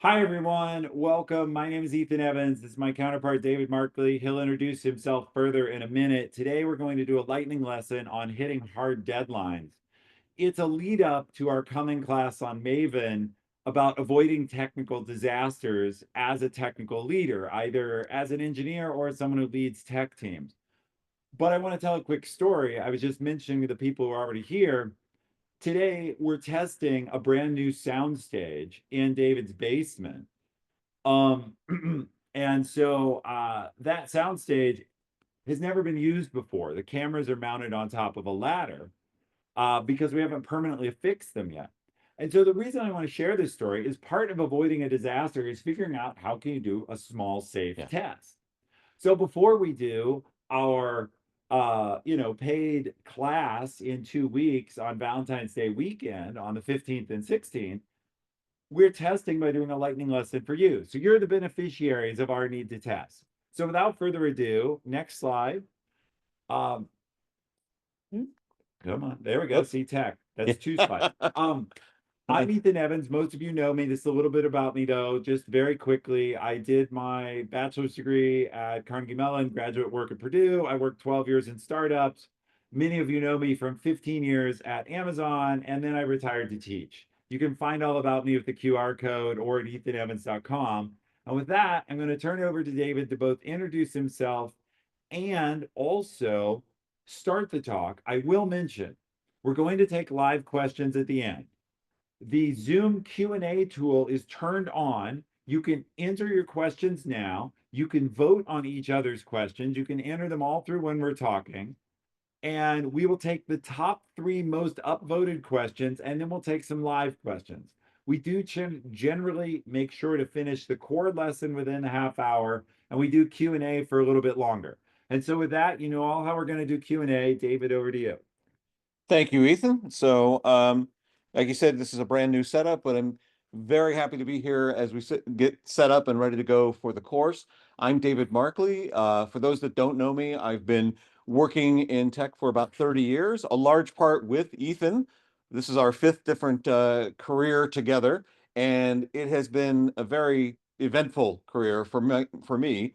Hi, everyone. Welcome. My name is Ethan Evans. This is my counterpart, David Markley. He'll introduce himself further in a minute. Today, we're going to do a lightning lesson on hitting hard deadlines. It's a lead up to our coming class on Maven about avoiding technical disasters as a technical leader, either as an engineer or as someone who leads tech teams. But I want to tell a quick story. I was just mentioning to the people who are already here. Today, we're testing a brand new soundstage in David's basement. Um, and so that soundstage has never been used before. The cameras are mounted on top of a ladder because we haven't permanently fixed them yet. And so the reason I want to share this story is part of avoiding a disaster is figuring out how can you do a small, safe Yeah. test. So before we do our paid class in 2 weeks on Valentine's Day weekend on the 15th and 16th, we're testing by doing a lightning lesson for you. So you're the beneficiaries of our need to test. So without further ado, next slide. Um, Come on, there we go. See tech. That's two slides. I'm Ethan Evans. Most of you know me. This is a little bit about me, though. Just very quickly, I did my bachelor's degree at Carnegie Mellon, graduate work at Purdue. I worked 12 years in startups. Many of you know me from 15 years at Amazon, and then I retired to teach. You can find all about me with the QR code or at ethanevans.com. And with that, I'm going to turn it over to David to both introduce himself and also start the talk. I will mention we're going to take live questions at the end. The Zoom Q&A tool is turned on. You can enter your questions now. You can vote on each other's questions. You can enter them all through when we're talking. And we will take the top 3 most upvoted questions, and then we'll take some live questions. We do generally make sure to finish the core lesson within a half hour, and we do Q&A for a little bit longer. And so with that, you know all how we're going to do Q&A. David, over to you. Thank you, Ethan. Like you said, this is a brand new setup, but I'm very happy to be here as we get set up and ready to go for the course. I'm David Markley. For those that don't know me, I've been working in tech for about 30 years, a large part with Ethan. This is our 5th different career together, and it has been a very eventful career for me.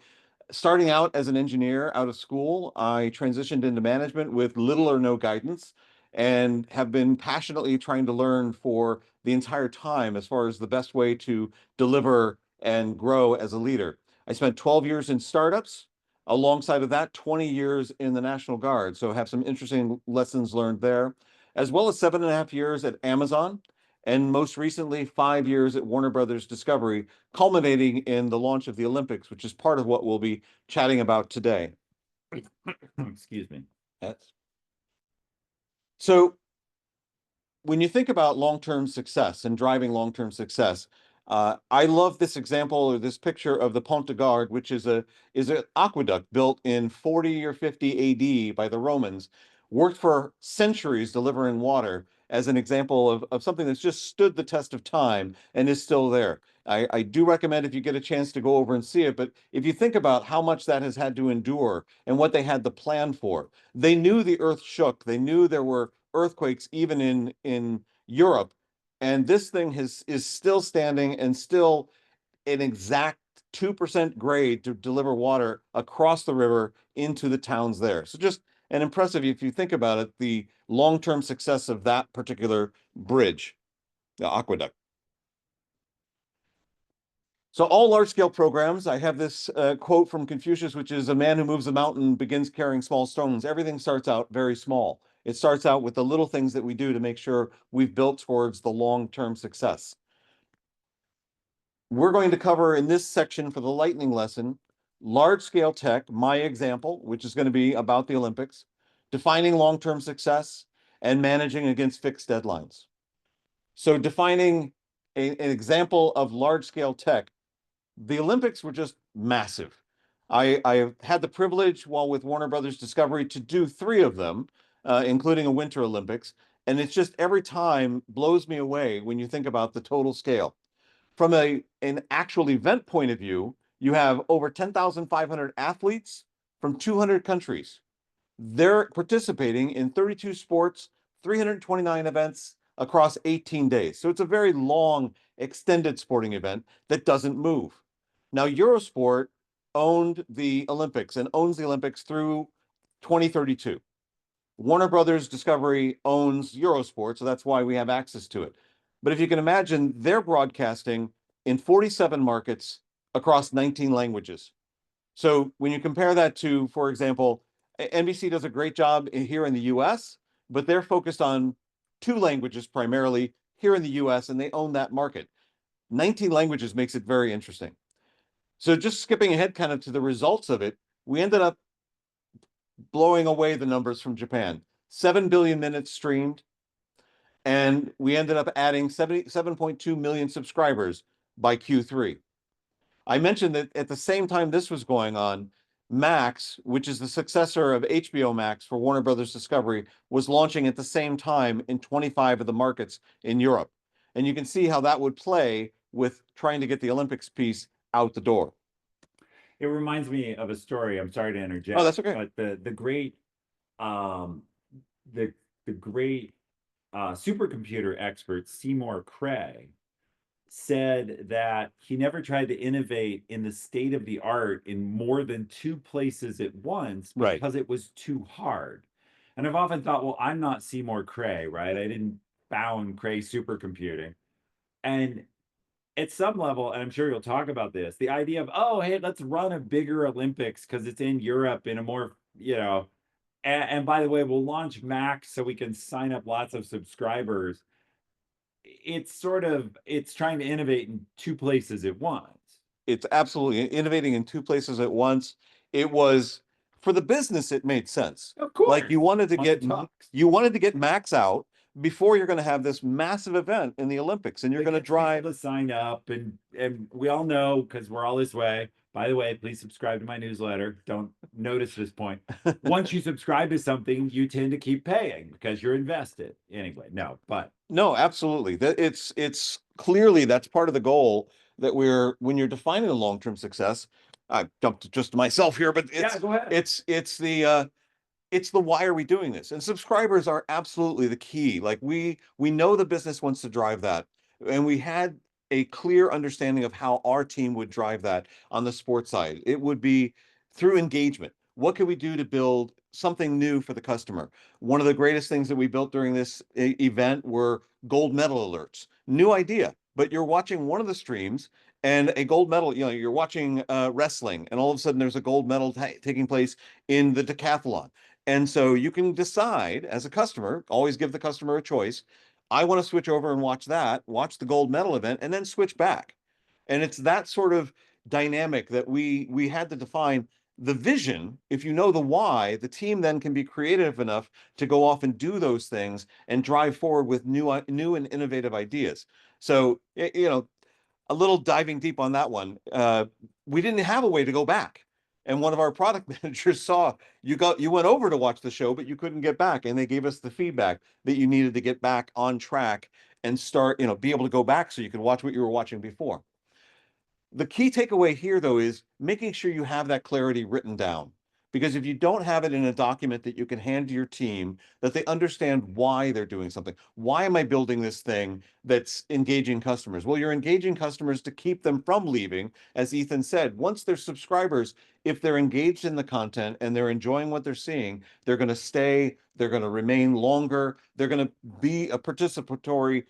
Starting out as an engineer out of school, I transitioned into management with little or no guidance and have been passionately trying to learn for the entire time as far as the best way to deliver and grow as a leader. I spent 12 years in startups. Alongside of that, 20 years in the National Guard. So I have some interesting lessons learned there, as well as 7.5 years at Amazon, and most recently, 5 years at Warner Brothers Discovery, culminating in the launch of the Olympics, which is part of what we'll be chatting about today. Excuse me. That's so when you think about long-term success and driving long-term success, I love this example or this picture of the Pont de Gard, which is an aqueduct built in 40 or 50 AD by the Romans, worked for centuries delivering water as an example of something that's just stood the test of time and is still there. I do recommend if you get a chance to go over and see it, but if you think about how much that has had to endure and what they had to plan for, they knew the earth shook. They knew there were earthquakes even in Europe, and this thing is still standing and still an exact 2% grade to deliver water across the river into the towns there. So just an impressive, if you think about it, the long-term success of that particular bridge, the aqueduct. So all large-scale programs, I have this quote from Confucius, which is, "A man who moves a mountain begins carrying small stones." Everything starts out very small. It starts out with the little things that we do to make sure we've built towards the long-term success. We're going to cover in this section for the lightning lesson, large-scale tech, my example, which is going to be about the Olympics, defining long-term success, and managing against fixed deadlines. So defining an example of large-scale tech, the Olympics were just massive. I had the privilege while with Warner Brothers Discovery to do 3 of them, including a Winter Olympics. And it's just every time blows me away when you think about the total scale. From an actual event point of view, you have over 10,500 athletes from 200 countries. They're participating in 32 sports, 329 events, across 18 days. So it's a very long, extended sporting event that doesn't move. Now, Eurosport owned the Olympics and owns the Olympics through 2032. Warner Brothers Discovery owns Eurosport, so that's why we have access to it. But if you can imagine, they're broadcasting in 47 markets across 19 languages. So when you compare that to, for example, NBC does a great job here in the US, but they're focused on two languages primarily here in the US, and they own that market. 19 languages makes it very interesting. So just skipping ahead kind of to the results of it, we ended up blowing away the numbers from Japan. 7 billion minutes streamed, and we ended up adding 77.2 million subscribers by Q3. I mentioned that at the same time this was going on, Max, which is the successor of HBO Max for Warner Brothers Discovery, was launching at the same time in 25 of the markets in Europe. And you can see how that would play with trying to get the Olympics piece out the door. It reminds me of a story. I'm sorry to interject. Oh, that's okay. But the great um the great supercomputer expert Seymour Cray said that he never tried to innovate in the state of the art in more than two places at once Right. because it was too hard. And I've often thought, well, I'm not Seymour Cray, right? I didn't found Cray supercomputing. And at some level, and I'm sure you'll talk about this, the idea of, oh, hey, let's run a bigger Olympics because it's in Europe in a more, and by the way, we'll launch Max so we can sign up lots of subscribers. It's trying to innovate in two places at once. It's absolutely innovating in two places at once. It was for the business, it made sense. Of course. Like you wanted to get Max out before you're going to have this massive event in the Olympics, and you're going to drive to sign up, and we all know because we're all this way. By the way, please subscribe to my newsletter. Don't notice this point. Once you subscribe to something, you tend to keep paying because you're invested. Anyway, no, absolutely. It's clearly that's part of the goal that when you're defining a long-term success. I jumped just to myself here, but go ahead. It's the why are we doing this? And subscribers are absolutely the key. Like we know the business wants to drive that, and we had a clear understanding of how our team would drive that on the sports side. It would be through engagement. What can we do to build something new for the customer? One of the greatest things that we built during this event were gold medal alerts. New idea, but you're watching one of the streams and a gold medal, you're watching wrestling, and all of a sudden there's a gold medal taking place in the decathlon. And so you can decide as a customer, always give the customer a choice. I want to switch over and watch the gold medal event, and then switch back. And it's that sort of dynamic that we had to define the vision. If you know the why, the team then can be creative enough to go off and do those things and drive forward with new and innovative ideas. So, a little diving deep on that one, we didn't have a way to go back. And one of our product managers saw you went over to watch the show, but you couldn't get back. And they gave us the feedback that you needed to get back on track and start, be able to go back so you could watch what you were watching before. The key takeaway here, though, is making sure you have that clarity written down. Because if you don't have it in a document that you can hand to your team, that they understand why they're doing something. Why am I building this thing that's engaging customers? Well, you're engaging customers to keep them from leaving. As Ethan said, once they're subscribers, if they're engaged in the content and they're enjoying what they're seeing, they're going to stay, they're going to remain longer, they're going to be a participatory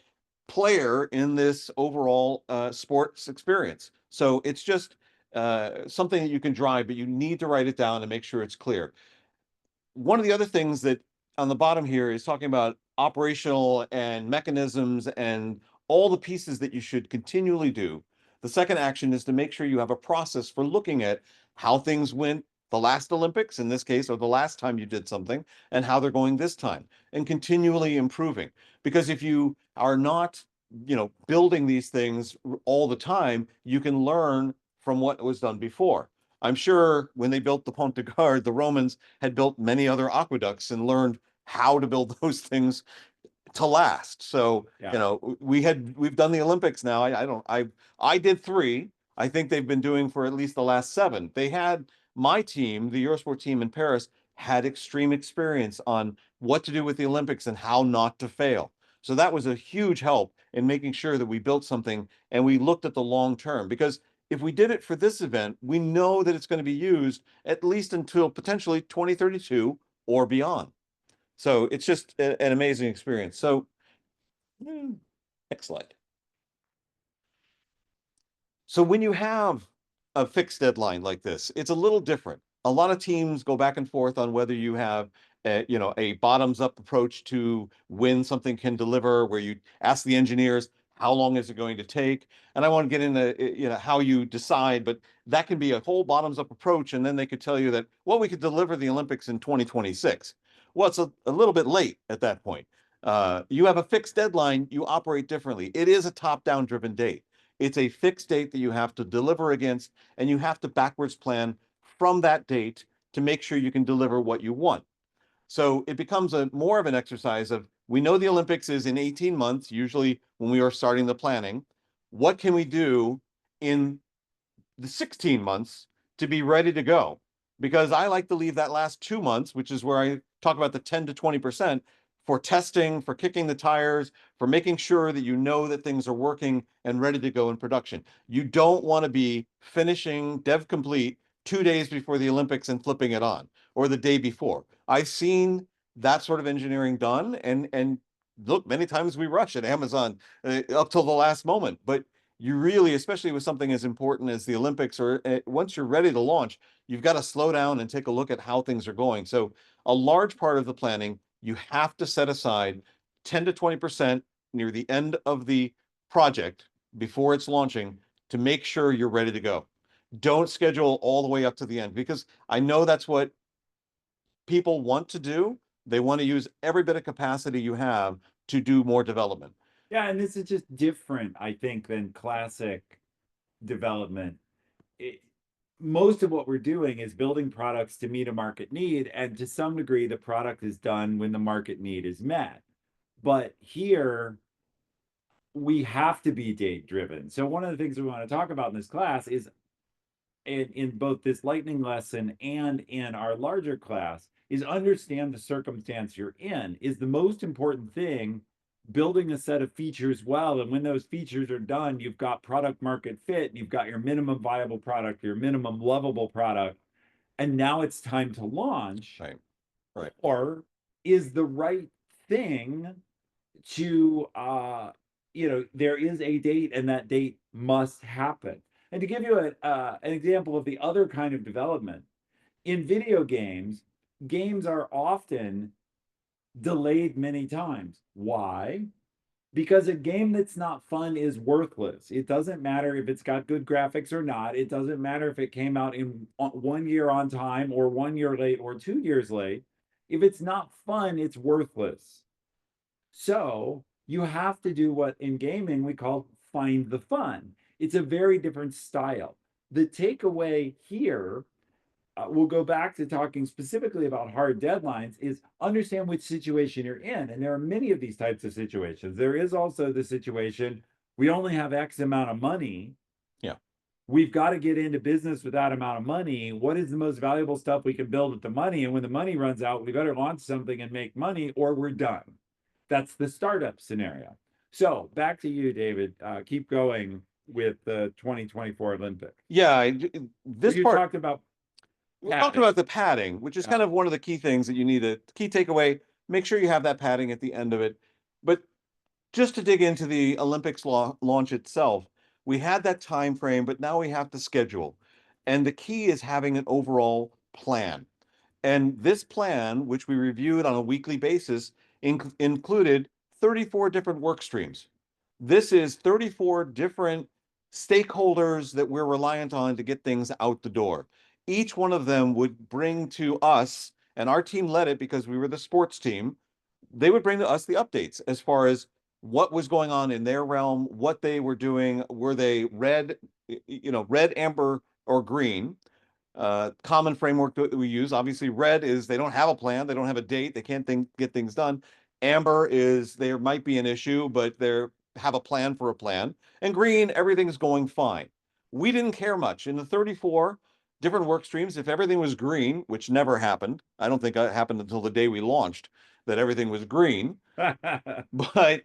player in this overall sports experience. So it's just something that you can drive, but you need to write it down and make sure it's clear. One of the other things that on the bottom here is talking about operational and mechanisms and all the pieces that you should continually do. The second action is to make sure you have a process for looking at how things went the last Olympics, in this case, or the last time you did something, and how they're going this time, and continually improving. Because if you are not, building these things all the time, you can learn from what was done before. I'm sure when they built the Pont de Gard, the Romans had built many other aqueducts and learned how to build those things to last. So, we've done the Olympics now. I did 3. I think they've been doing for at least the last 7. They had my team, the Eurosport team in Paris, had extreme experience on what to do with the Olympics and how not to fail. So that was a huge help in making sure that we built something and we looked at the long term. Because if we did it for this event, we know that it's going to be used at least until potentially 2032 or beyond. So it's just an amazing experience. So next slide. So when you have a fixed deadline like this, it's a little different. A lot of teams go back and forth on whether you have a bottoms up approach to when something can deliver, where you ask the engineers, how long is it going to take? And I want to get into how you decide, but that can be a whole bottoms up approach. And then they could tell you that, well, we could deliver the Olympics in 2026. Well, it's a little bit late at that point. You have a fixed deadline, you operate differently. It is a top down driven date. It's a fixed date that you have to deliver against, and you have to backwards plan from that date to make sure you can deliver what you want. So it becomes more of an exercise of, we know the Olympics is in 18 months, usually when we are starting the planning. What can we do in the 16 months to be ready to go? Because I like to leave that last 2 months, which is where I talk about the 10 to 20%, for testing, for kicking the tires, for making sure that you know that things are working and ready to go in production. You don't want to be finishing dev complete 2 days before the Olympics and flipping it on, or the day before. I've seen that sort of engineering done, and look, many times we rush at Amazon up till the last moment. But you really, especially with something as important as the Olympics, or once you're ready to launch, you've got to slow down and take a look at how things are going. So a large part of the planning, you have to set aside 10 to 20% near the end of the project before it's launching to make sure you're ready to go. Don't schedule all the way up to the end, because I know that's what people want to do. They want to use every bit of capacity you have to do more development. Yeah, and this is just different, I think, than classic development. It, most of what we're doing is building products to meet a market need, and to some degree, the product is done when the market need is met. But here, we have to be date driven. So one of the things we want to talk about in this class is in both this lightning lesson and in our larger class is understand the circumstance you're in is the most important thing. Building a set of features well, and when those features are done, you've got product market fit, you've got your minimum viable product, your minimum lovable product, and now it's time to launch. Right. Or is the right thing to there is a date, and that date must happen. And to give you an example of the other kind of development, in video games, games are often delayed many times. Why? Because a game that's not fun is worthless. It doesn't matter if it's got good graphics or not. It doesn't matter if it came out in 1 year on time or 1 year late or 2 years late. If it's not fun, it's worthless. So you have to do what in gaming we call find the fun. It's a very different style. The takeaway here, we'll go back to talking specifically about hard deadlines, is understand which situation you're in. And there are many of these types of situations. There is also the situation, we only have X amount of money. Yeah. We've got to get into business with that amount of money. What is the most valuable stuff we can build with the money? And when the money runs out, we better launch something and make money, or we're done. That's the startup scenario. So back to you, David. Keep going with the 2024 Olympic. Yeah, this you part talked about we're talking about the padding, which is kind of one of the key things that you need. A key takeaway: make sure you have that padding at the end of it. But just to dig into the Olympics launch itself, we had that time frame, but now we have to schedule. And the key is having an overall plan. And this plan, which we reviewed on a weekly basis, included 34 different work streams. This is 34 different stakeholders that we're reliant on to get things out the door. Each one of them would bring to us, and our team led it because we were the sports team, they would bring to us the updates as far as what was going on in their realm, what they were doing. Were they red, red, amber, or green? Common framework that we use. Obviously, red is they don't have a plan, they don't have a date, they can't get things done. Amber is there might be an issue, but they have a plan for a plan. And green, everything's going fine. We didn't care much. In the 34 different work streams, if everything was green, which never happened, I don't think it happened until the day we launched that everything was green. But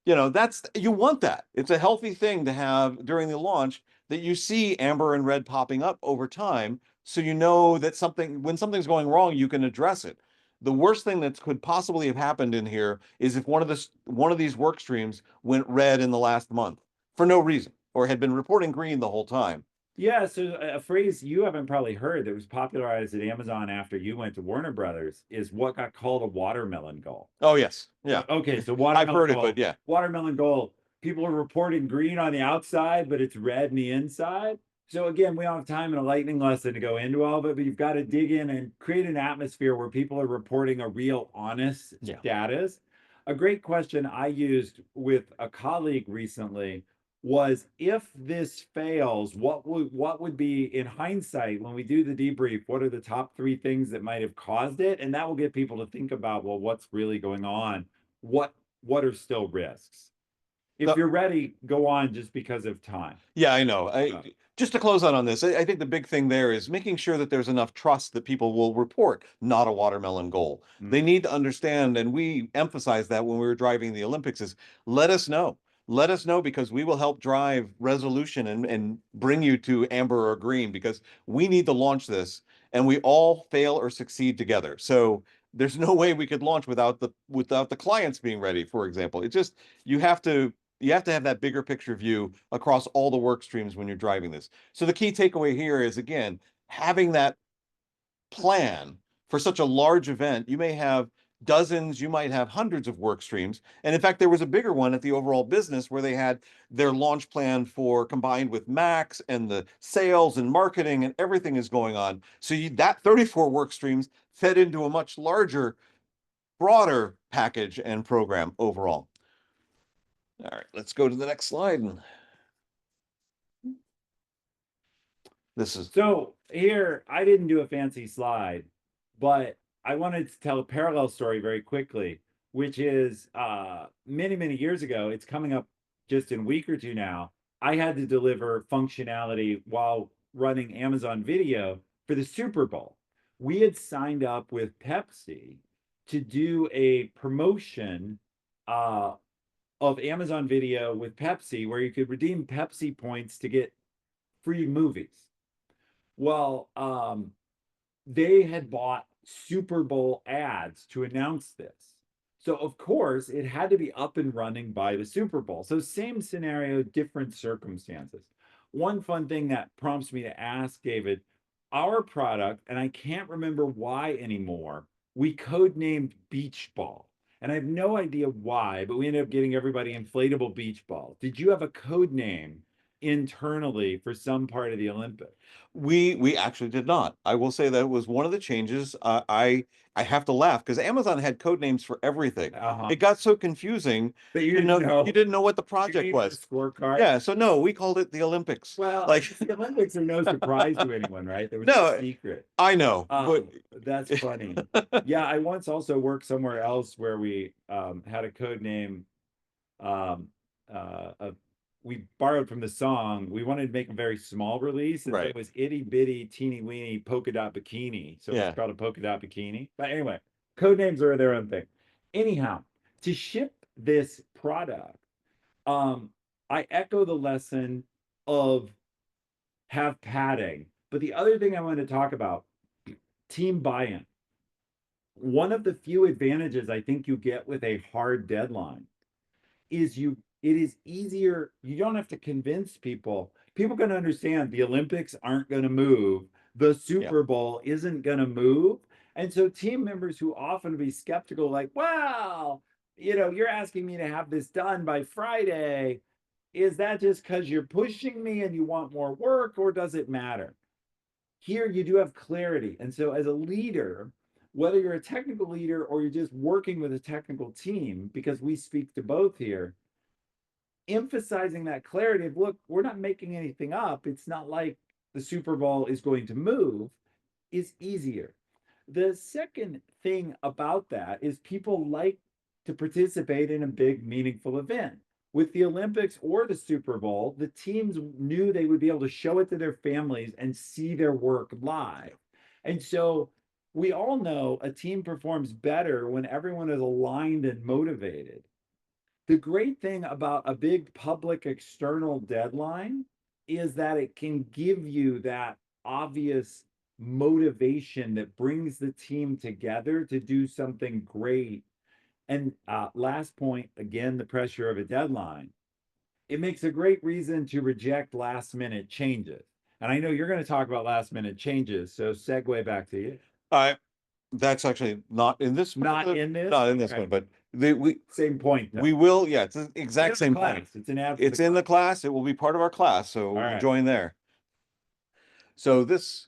You know, you want that. It's a healthy thing to have during the launch that you see amber and red popping up over time. So you know that when something's going wrong, you can address it. The worst thing that could possibly have happened in here is if one of these work streams went red in the last month for no reason, or had been reporting green the whole time. Yeah, so a phrase you haven't probably heard that was popularized at Amazon after you went to Warner Brothers is what got called a watermelon goal. Oh yes. So, Yeah. okay, so I've heard it, but yeah. watermelon goal, people are reporting green on the outside, but it's red in the inside. So again, we don't have time in a lightning lesson to go into all of it, but you've got to dig in and create an atmosphere where people are reporting a real honest Yeah. status. A great question I used with a colleague recently was, if this fails, what would be, in hindsight, when we do the debrief, what are the top 3 things that might have caused it? And that will get people to think about, well, what's really going on? What are still risks? If No, you're ready, go on, just because of time. yeah, I know. Uh, Just to close out on this, I think the big thing there is making sure that there's enough trust that people will report not a watermelon goal. mm. They need to understand, and we emphasize that when we were driving the Olympics, is let us know. Let us know, because we will help drive resolution and bring you to amber or green, because we need to launch this and we all fail or succeed together. So there's no way we could launch without the clients being ready, for example. It just you have to have that bigger picture view across all the work streams when you're driving this. So the key takeaway here is, again, having that plan for such a large event. You may have dozens, you might have hundreds of work streams. And in fact, there was a bigger one at the overall business where they had their launch plan for combined with Max and the sales and marketing, and everything is going on. So that 34 work streams fed into a much larger, broader package and program overall. All right, let's go to the next slide. This is So here, I didn't do a fancy slide, but I wanted to tell a parallel story very quickly, which is many, many years ago, it's coming up just in a week or two now, I had to deliver functionality while running Amazon Video for the Super Bowl. We had signed up with Pepsi to do a promotion of Amazon Video with Pepsi, where you could redeem Pepsi points to get free movies. Well, they had bought Super Bowl ads to announce this. So of course it had to be up and running by the Super Bowl. So same scenario, different circumstances. One fun thing that prompts me to ask, David, our product, and I can't remember why anymore, we codenamed Beach Ball. And I have no idea why, but we ended up getting everybody inflatable beach balls. Did you have a code name internally for some part of the Olympics? we actually did not. I will say that was one of the changes. I have to laugh because Amazon had code names for everything. Uh-huh. It got so confusing. But you didn't know. You didn't know what the You project needed a was. scorecard. Yeah, so no, we called it the Olympics. Well, Like the Olympics are no surprise to anyone, right? There was no no, secret. I know, but That's funny. Yeah, I once also worked somewhere else where we had a code name. Um, we borrowed from the song. We wanted to make a very small release, and so right. it was itty bitty teeny weeny polka dot bikini. So Yeah. it's called a polka dot bikini. But anyway, code names are their own thing. Anyhow, to ship this product, um, I echo the lesson of have padding. But the other thing I want to talk about, team buy-in. One of the few advantages I think you get with a hard deadline is it is easier. You don't have to convince people. People can understand the Olympics aren't going to move. The Yeah. Super Bowl isn't going to move. And so team members who often be skeptical, like, wow, you're asking me to have this done by Friday. Is that just because you're pushing me and you want more work, or does it matter? Here you do have clarity. And so as a leader, whether you're a technical leader or you're just working with a technical team, because we speak to both here, emphasizing that clarity of, look, we're not making anything up. It's not like the Super Bowl is going to move, is easier. The second thing about that is people like to participate in a big, meaningful event. With the Olympics or the Super Bowl, the teams knew they would be able to show it to their families and see their work live. And so we all know a team performs better when everyone is aligned and motivated. The great thing about a big public external deadline is that it can give you that obvious motivation that brings the team together to do something great. And last point, again, the pressure of a deadline. It makes a great reason to reject last minute changes. And I know you're going to talk about last minute changes, so segue back to you. I That's actually not in this Not particular, in this? not in this Okay. one, but we Same point, though. we will, yeah, it's the It's in exact the same class. point. It's an ad for It's the in the class. class. It will be part of our class, so All right. join there. So this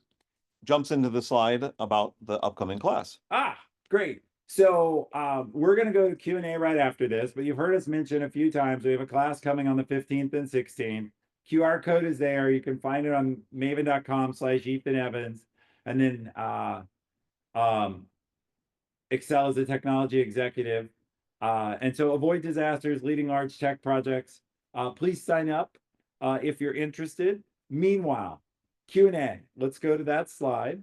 jumps into the slide about the upcoming class. Great. So we're going to go to Q&A right after this, but you've heard us mention a few times we have a class coming on the 15th and 16th. QR code is there. You can find it on maven.com/Ethan Evans. And then Excel as a technology executive. And so avoid disasters, leading large tech projects. Please sign up if you're interested. Meanwhile, Q&A. Let's go to that slide.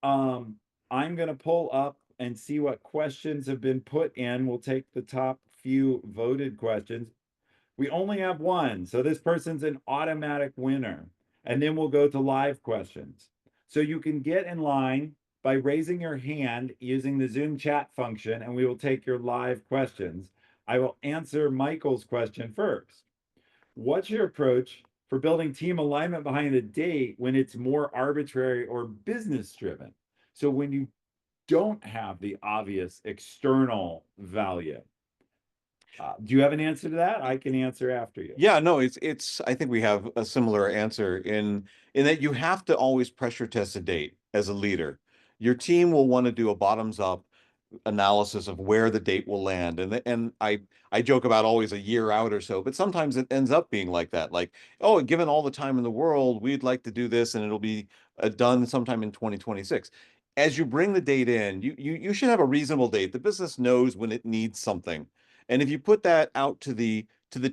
I'm going to pull up and see what questions have been put in. We'll take the top few voted questions. We only have one, so this person's an automatic winner. And then we'll go to live questions. So you can get in line by raising your hand using the Zoom chat function, and we will take your live questions. I will answer Michael's question first. What's your approach for building team alignment behind a date when it's more arbitrary or business driven? So when you don't have the obvious external value. Do you have an answer to that? I can answer after you. Yeah, no, I think we have a similar answer in that you have to always pressure test a date as a leader. Your team will want to do a bottoms up analysis of where the date will land. And I joke about always a year out or so, but sometimes it ends up being like that. Like, oh, given all the time in the world, we'd like to do this and it'll be done sometime in 2026. As you bring the date in, you should have a reasonable date. The business knows when it needs something. And if you put that out to the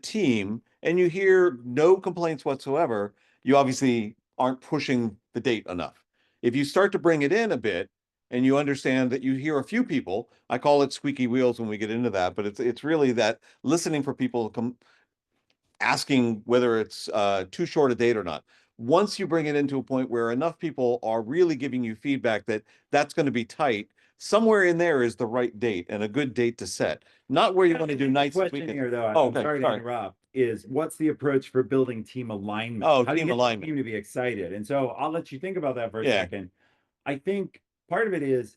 team and you hear no complaints whatsoever, you obviously aren't pushing the date enough. If you start to bring it in a bit and you understand that you hear a few people, I call it squeaky wheels when we get into that, but it's really that listening for people asking whether it's too short a date or not. Once you bring it into a point where enough people are really giving you feedback that that's going to be tight, somewhere in there is the right date and a good date to set. Not where you want to do nights and Question weekends. here, though, Oh, I'm okay, sorry to sorry. interrupt, is what's the approach for building team alignment? Oh, How do you team get the alignment. team to be excited? And so I'll let you think about that for a Yeah. second. I think part of it is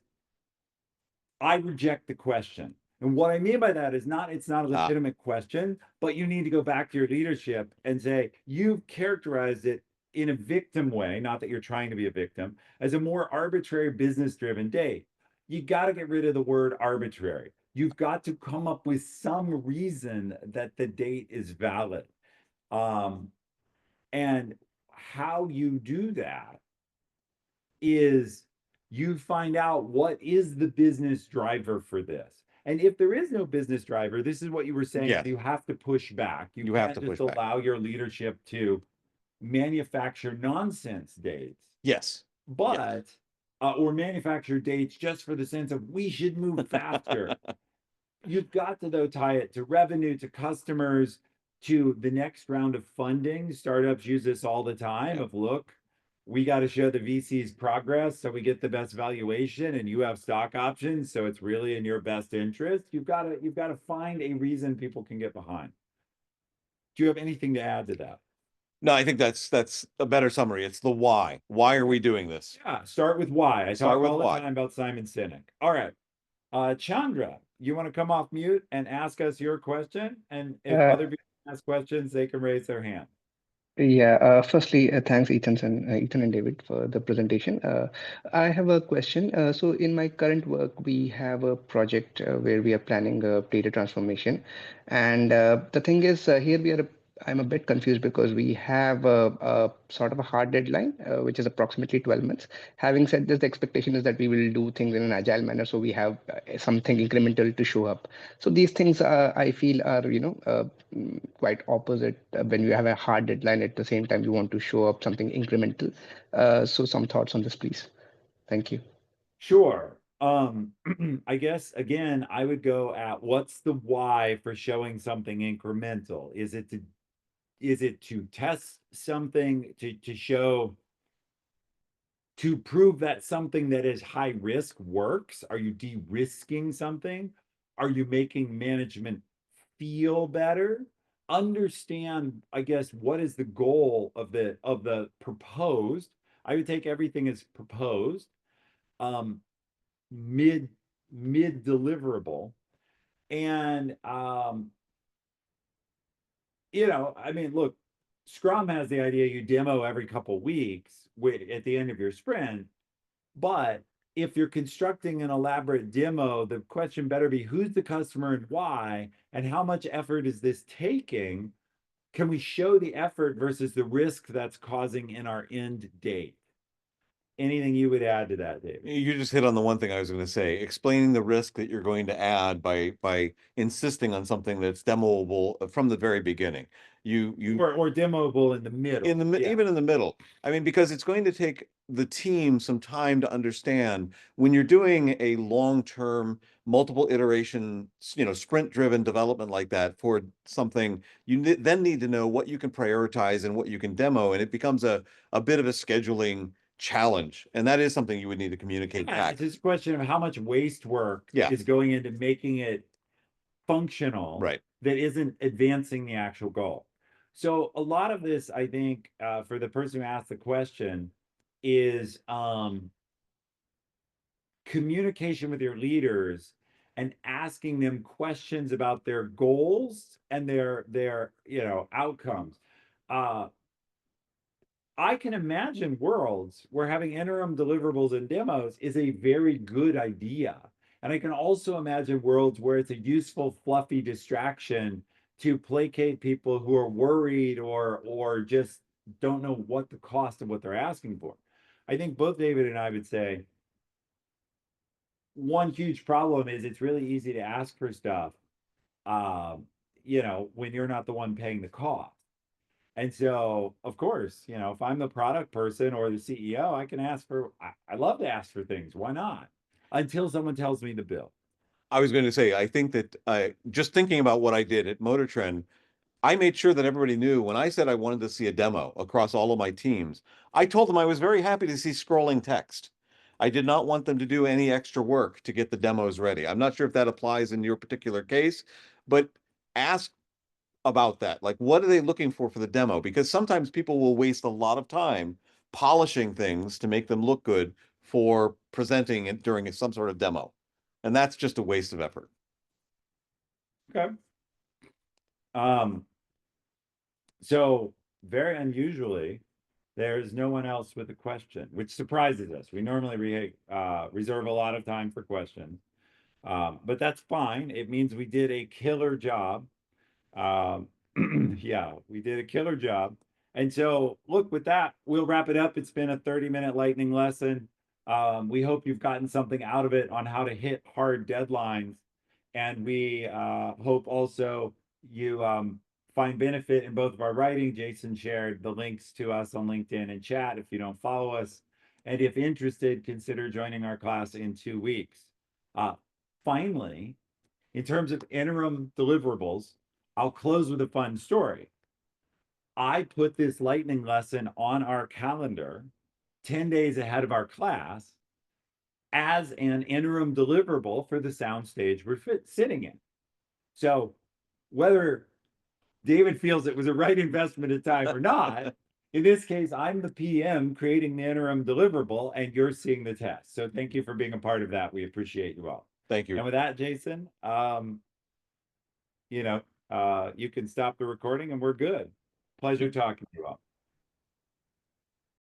I reject the question. And what I mean by that is it's not a legitimate question, but you need to go back to your leadership and say, you've characterized it in a victim way, not that you're trying to be a victim, as a more arbitrary business driven date. You got to get rid of the word arbitrary. You've got to come up with some reason that the date is valid. And how you do that is you find out what is the business driver for this. And if there is no business driver, this is what you were saying, Yes. you have to push back. You have can't to just push back. allow your leadership to manufacture nonsense dates, Yes. but or manufacture dates just for the sense of we should move faster. You've got to, though, tie it to revenue, to customers, to the next round of funding. Startups use this all the time Yeah. of, look, we got to show the VC's progress so we get the best valuation, and you have stock options, so it's really in your best interest. You've got to find a reason people can get behind. Do you have anything to add to that? No, I think that's a better summary. It's the why. Why are we doing this? Yeah, start with why. I Start talk with all the why. time about Simon Sinek. All right. Chandra, you want to come off mute and ask us your question? And if other people ask questions, they can raise their hand. Yeah, firstly, thanks, Ethan and David, for the presentation. I have a question. So, in my current work, we have a project where we are planning a data transformation, and the thing is, here we are. I'm a bit confused because we have a sort of a hard deadline, which is approximately 12 months. Having said this, the expectation is that we will do things in an agile manner, so we have something incremental to show up. So these things, I feel, are quite opposite when you have a hard deadline. At the same time, you want to show up something incremental. So some thoughts on this, please. Thank you. Sure. I guess again, I would go at what's the why for showing something incremental? Is it to test something to show to prove that something that is high risk works? Are you de-risking something? Are you making management feel better? Understand, I guess, what is the goal of the proposed? I would take everything as proposed, um, mid deliverable, and I mean, look, Scrum has the idea you demo every couple weeks at the end of your sprint. But if you're constructing an elaborate demo, the question better be who's the customer and why, and how much effort is this taking? Can we show the effort versus the risk that's causing in our end date? Anything you would add to that, David? You just hit on the one thing I was going to say, explaining the risk that you're going to add by insisting on something that's demoable from the very beginning. Or demoable in the middle. Even in the middle. I mean, because it's going to take the team some time to understand when you're doing a long-term, multiple iteration, sprint-driven development like that for something, you then need to know what you can prioritize and what you can demo, and it becomes a bit of a scheduling challenge, and that is something you would need to communicate back. It's just a question of how much waste work is going into making it functional, right, that isn't advancing the actual goal. So a lot of this, I think, for the person who asked the question, is communication with your leaders and asking them questions about their goals and their outcomes. I can imagine worlds where having interim deliverables and demos is a very good idea. And I can also imagine worlds where it's a useful, fluffy distraction to placate people who are worried or just don't know what the cost of what they're asking for. I think both David and I would say one huge problem is it's really easy to ask for stuff, when you're not the one paying the cost. And so, of course, if I'm the product person or the CEO, I can ask for, I love to ask for things. Why not? Until someone tells me the bill. I was going to say, I think that just thinking about what I did at MotorTrend, I made sure that everybody knew when I said I wanted to see a demo across all of my teams, I told them I was very happy to see scrolling text. I did not want them to do any extra work to get the demos ready. I'm not sure if that applies in your particular case, but ask about that. Like, what are they looking for the demo? Because sometimes people will waste a lot of time polishing things to make them look good for presenting it during some sort of demo. And that's just a waste of effort. Okay. So very unusually, there's no one else with a question, which surprises us. We normally reserve a lot of time for questions, but that's fine. It means we did a killer job. Yeah, we did a killer job. And so, look, with that, we'll wrap it up. It's been a 30-minute lightning lesson. We hope you've gotten something out of it on how to hit hard deadlines. And we hope also you find benefit in both of our writing. Jason shared the links to us on LinkedIn and chat if you don't follow us. And if interested, consider joining our class in 2 weeks. Finally, in terms of interim deliverables, I'll close with a fun story. I put this lightning lesson on our calendar 10 days ahead of our class as an interim deliverable for the soundstage we're sitting in. So whether David feels it was a right investment of time or not, in this case, I'm the PM creating the interim deliverable and you're seeing the test. So thank you for being a part of that. We appreciate you all. Thank you. And with that, Jason, you can stop the recording and we're good. Pleasure talking to you all.